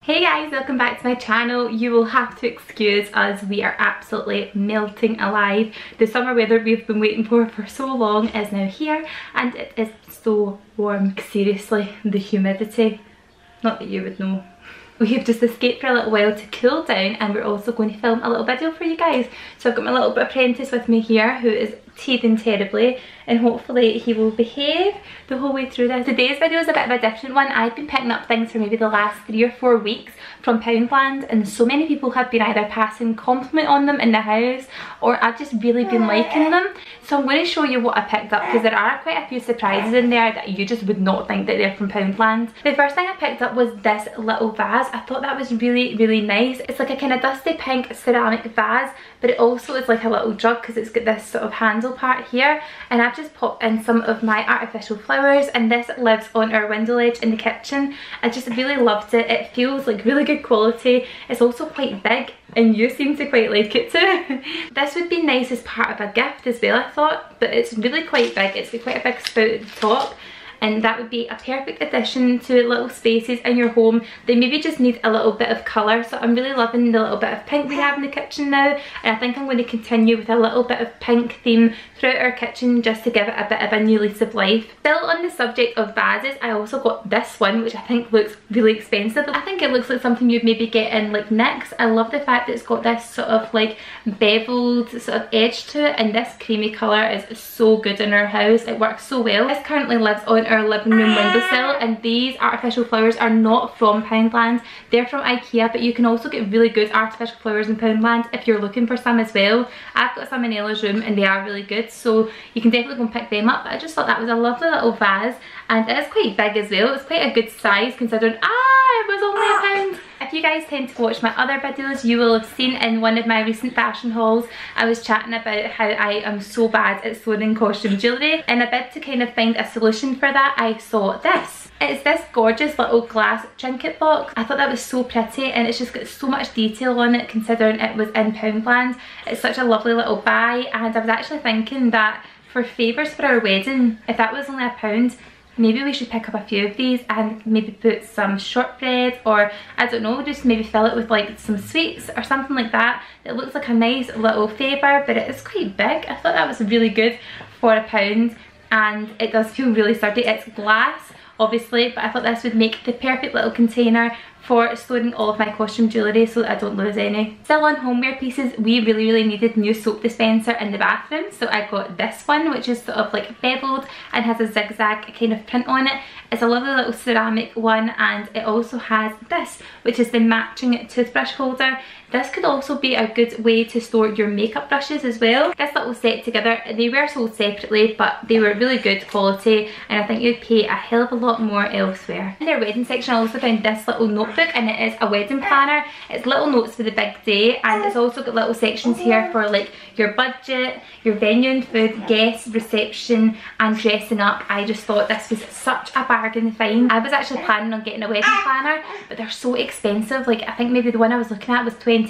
Hey guys, welcome back to my channel. You will have to excuse us, we are absolutely melting alive. The summer weather we've been waiting for so long is now here and it is so warm. Seriously, the humidity, not that you would know. We have just escaped for a little while to cool down and we're also going to film a little video for you guys. So I've got my little apprentice with me here who is teething terribly and hopefully he will behave the whole way through this. Today's video is a bit of a different one. I've been picking up things for maybe the last 3 or 4 weeks from Poundland and so many people have been either passing compliment on them in the house or I've just really been liking them. So I'm going to show you what I picked up because there are quite a few surprises in there that you just would not think that they're from Poundland. The first thing I picked up was this little vase. I thought that was really nice. It's like a kind of dusty pink ceramic vase, but it also is like a little jug because it's got this sort of handle part here, and I've just popped in some of my artificial flowers and this lives on our window ledge in the kitchen. I just really loved it. It feels like really good quality. It's also quite big and you seem to quite like it too. This would be nice as part of a gift as well, I thought, but it's really quite big. It's got quite a big spout at the top and that would be a perfect addition to little spaces in your home. They maybe just need a little bit of colour, so I'm really loving the little bit of pink we have in the kitchen now, and I think I'm going to continue with a little bit of pink theme throughout our kitchen just to give it a bit of a new lease of life. Still on the subject of vases, I also got this one which I think looks really expensive. I think it looks like something you'd maybe get in like NYX. I love the fact that it's got this sort of like beveled sort of edge to it, and this creamy colour is so good in our house. It works so well. This currently lives on our living room windowsill, and these artificial flowers are not from Poundland. They're from IKEA, but you can also get really good artificial flowers in Poundland if you're looking for some as well. I've got some in Ella's room and they are really good, so you can definitely go and pick them up. But I just thought that was a lovely little vase and it is quite big as well. It's quite a good size considering it was only £1. If you guys tend to watch my other videos, you will have seen in one of my recent fashion hauls I was chatting about how I am so bad at sewing costume jewellery. In a bid to kind of find a solution for that, I saw this. It's this gorgeous little glass trinket box. I thought that was so pretty and it's just got so much detail on it considering it was in Poundland. It's such a lovely little buy, and I was actually thinking that for favours for our wedding, if that was only £1, maybe we should pick up a few of these and maybe put some shortbread, or I don't know, just maybe fill it with like some sweets or something like that. It looks like a nice little favour, but it is quite big. I thought that was really good for £1 and it does feel really sturdy. It's glass obviously, but I thought this would make the perfect little container for storing all of my costume jewellery so that I don't lose any. Still on homeware pieces, we really needed new soap dispenser in the bathroom, so I got this one which is sort of like beveled and has a zigzag kind of print on it. It's a lovely little ceramic one, and it also has this which is the matching toothbrush holder. This could also be a good way to store your makeup brushes as well. This little set together, they were sold separately but they were really good quality and I think you'd pay a hell of a lot more elsewhere. In their wedding section I also found this little notebook, and it is a wedding planner. It's little notes for the big day, and it's also got little sections here for like your budget, your venue and food, guests, reception and dressing up. I just thought this was such a bargain find. I was actually planning on getting a wedding planner but they're so expensive. Like I think maybe the one I was looking at was £20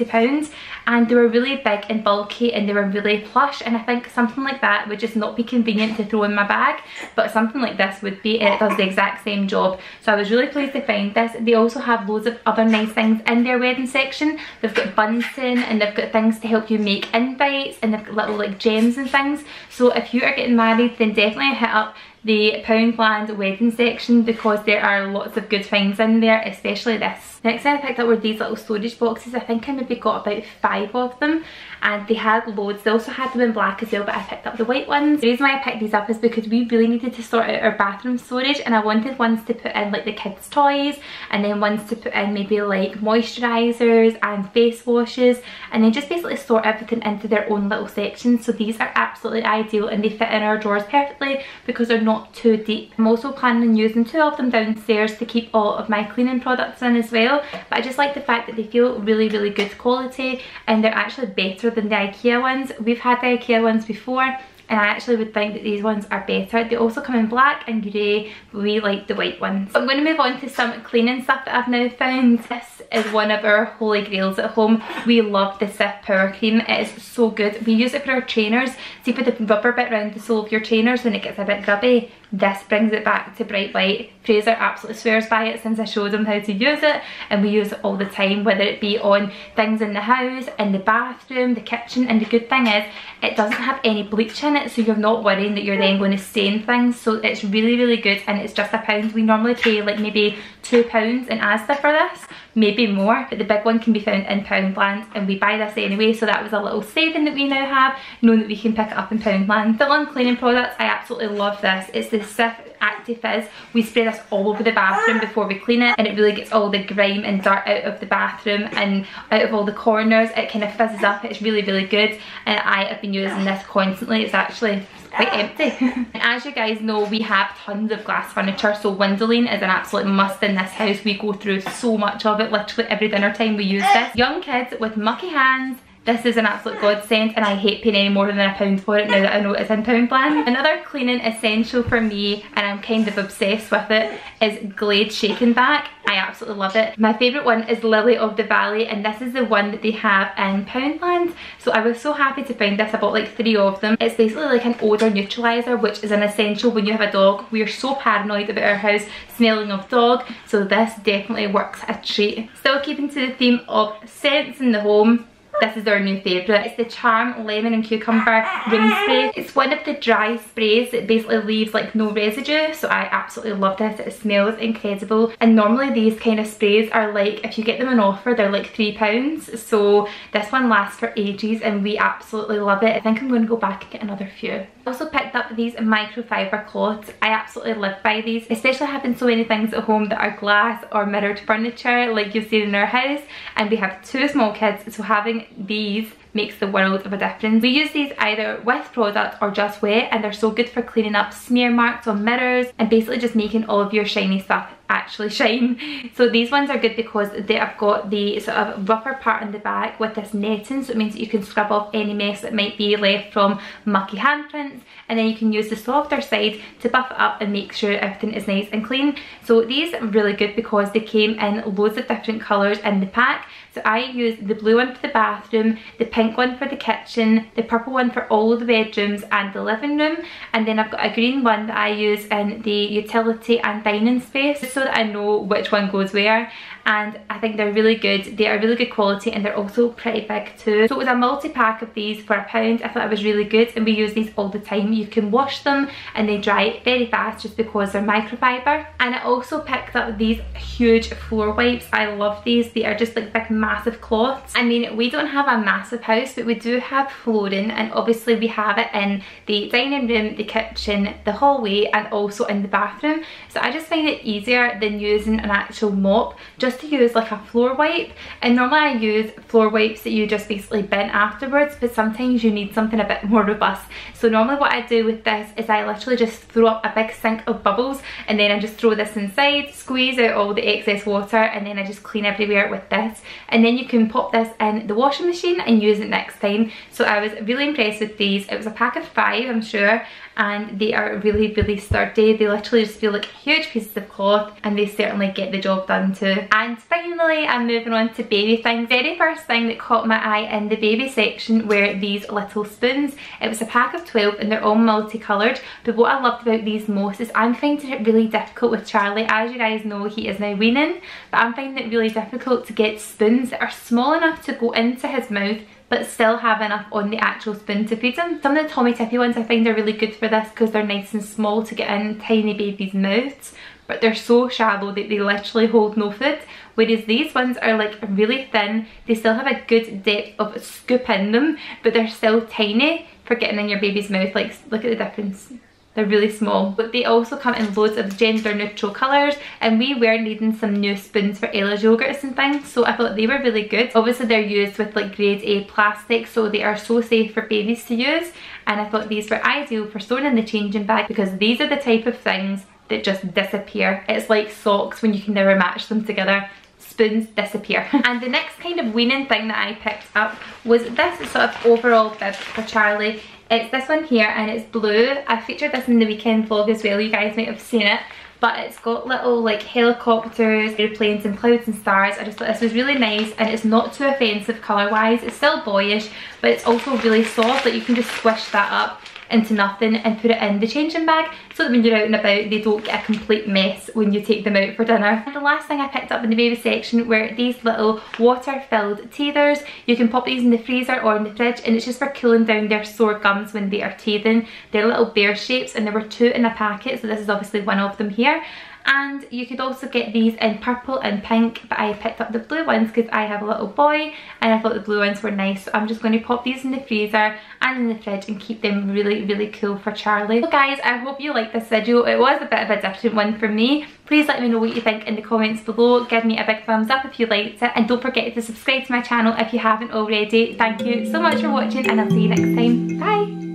and they were really big and bulky and they were really plush, and I think something like that would just not be convenient to throw in my bag, but something like this would be, and it does the exact same job. So I was really pleased to find this. They also have loads of other nice things in their wedding section. They've got bunting and they've got things to help you make invites, and they've got little like gems and things. So if you are getting married, then definitely hit up the Poundland wedding section because there are lots of good finds in there, especially this. The next thing I picked up were these little storage boxes. I think I maybe got about 5 of them and they had loads. They also had them in black as well, but I picked up the white ones. The reason why I picked these up is because we really needed to sort out our bathroom storage, and I wanted ones to put in like the kids' toys, and then ones to put in maybe like moisturisers and face washes, and then just basically sort everything into their own little sections. So these are absolutely ideal and they fit in our drawers perfectly because they're not too deep. I'm also planning on using 2 of them downstairs to keep all of my cleaning products in as well, but I just like the fact that they feel really good quality and they're actually better than the IKEA ones. We've had the IKEA ones before and I actually would think that these ones are better. They also come in black and grey, but we like the white ones. So I'm going to move on to some cleaning stuff that I've now found. This is one of our holy grails at home. We love the Sif Power Cream. It is so good. We use it for our trainers. See, for the rubber bit around the sole of your trainers when it gets a bit grubby, this brings it back to bright white. Fraser absolutely swears by it since I showed him how to use it, and we use it all the time, whether it be on things in the house, in the bathroom, the kitchen. And the good thing is it doesn't have any bleach in it, so you're not worrying that you're then going to stain things. So it's really, really good, and it's just £1. We normally pay like maybe £2 in Asda for this, maybe more, but the big one can be found in Poundland, and we buy this anyway, so that was a little saving that we now have, knowing that we can pick it up in Poundland. Still on cleaning products, I absolutely love this. It's the Sif Acti-Fizz. We spray this all over the bathroom before we clean it, and it really gets all the grime and dirt out of the bathroom and out of all the corners. It kind of fizzes up. It's really, really good, and I have been using this constantly. It's actually quite empty. And as you guys know, we have tons of glass furniture, so windowing is an absolute must in this house. We go through so much of it. Literally every dinner time we use this. Young kids with mucky hands, this is an absolute godsend, and I hate paying any more than £1 for it now that I know it's in Poundland. Another cleaning essential for me, and I'm kind of obsessed with it, is Glade Shake and Back. I absolutely love it. My favourite one is Lily of the Valley, and this is the one that they have in Poundland. So I was so happy to find this. I bought like 3 of them. It's basically like an odour neutraliser, which is an essential when you have a dog. We are so paranoid about our house smelling of dog, so this definitely works a treat. Still keeping to the theme of scents in the home, this is our new favourite. It's the Charm Lemon and Cucumber Room Spray. It's one of the dry sprays that basically leaves like no residue, so I absolutely love this. It smells incredible, and normally these kind of sprays are like, if you get them on offer, they're like £3, so this one lasts for ages and we absolutely love it. I think I'm going to go back and get another few. I also picked up these microfiber cloths. I absolutely live by these, especially having so many things at home that are glass or mirrored furniture like you've seen in our house, and we have 2 small kids, so having these makes the world of a difference. We use these either with product or just wet, and they're so good for cleaning up smear marks on mirrors and basically just making all of your shiny stuff actually shine. So these ones are good because they have got the sort of rougher part on the back with this netting, so it means that you can scrub off any mess that might be left from mucky handprints, and then you can use the softer side to buff it up and make sure everything is nice and clean. So these are really good because they came in loads of different colours in the pack. So I use the blue one for the bathroom, the pink one for the kitchen, the purple one for all the bedrooms and the living room, and then I've got a green one that I use in the utility and dining space, just so that I know which one goes where. And I think they're really good. They are really good quality, and they're also pretty big too. So it was a multi-pack of these for £1. I thought it was really good, and we use these all the time. You can wash them and they dry very fast just because they're microfiber. And I also picked up these huge floor wipes. I love these. They are just like big massive cloths. I mean, we don't have a massive house, but we do have flooring, and obviously we have it in the dining room, the kitchen, the hallway, and also in the bathroom. So I just find it easier than using an actual mop just to use like a floor wipe. And normally I use floor wipes that you just basically bin afterwards, but sometimes you need something a bit more robust. So normally what I do with this is I literally just throw up a big sink of bubbles, and then I just throw this inside, squeeze out all the excess water, and then I just clean everywhere with this. And then you can pop this in the washing machine and use it next time. So I was really impressed with these. It was a pack of 5, I'm sure, and they are really, really sturdy. They literally just feel like huge pieces of cloth, and they certainly get the job done too. And finally, I'm moving on to baby things. Very first thing that caught my eye in the baby section were these little spoons. It was a pack of 12 and they're all multicoloured, but what I loved about these most is I'm finding it really difficult with Charlie. As you guys know, he is now weaning, but I'm finding it really difficult to get spoons that are small enough to go into his mouth but still have enough on the actual spoon to feed him. Some of the Tommy Tippy ones I find are really good for this because they're nice and small to get in tiny babies' mouths, but they're so shallow that they literally hold no food, whereas these ones are like really thin. They still have a good depth of scoop in them, but they're still tiny for getting in your baby's mouth. Like, look at the difference. They're really small, but they also come in loads of gender neutral colours, and we were needing some new spoons for Ella's yogurts and things, so I thought they were really good. Obviously they're used with like grade A plastic, so they are so safe for babies to use, and I thought these were ideal for storing in the changing bag because these are the type of things that just disappear. It's like socks when you can never match them together. Spoons disappear. And the next kind of weaning thing that I picked up was this sort of overall bib for Charlie. It's this one here and it's blue. I featured this in the weekend vlog as well, you guys might have seen it. But it's got little like helicopters, airplanes and clouds and stars. I just thought this was really nice, and it's not too offensive colour wise. It's still boyish, but it's also really soft, like you can just squish that up into nothing and put it in the changing bag so that when you're out and about they don't get a complete mess when you take them out for dinner. And the last thing I picked up in the baby section were these little water filled teethers. You can pop these in the freezer or in the fridge, and it's just for cooling down their sore gums when they are teething. They're little bear shapes and there were 2 in a packet, so this is obviously one of them here. And you could also get these in purple and pink, but I picked up the blue ones because I have a little boy and I thought the blue ones were nice. So I'm just going to pop these in the freezer and in the fridge and keep them really cool for Charlie. So guys, I hope you liked this video. It was a bit of a different one for me. Please let me know what you think in the comments below. Give me a big thumbs up if you liked it, and don't forget to subscribe to my channel if you haven't already. Thank you so much for watching, and I'll see you next time. Bye!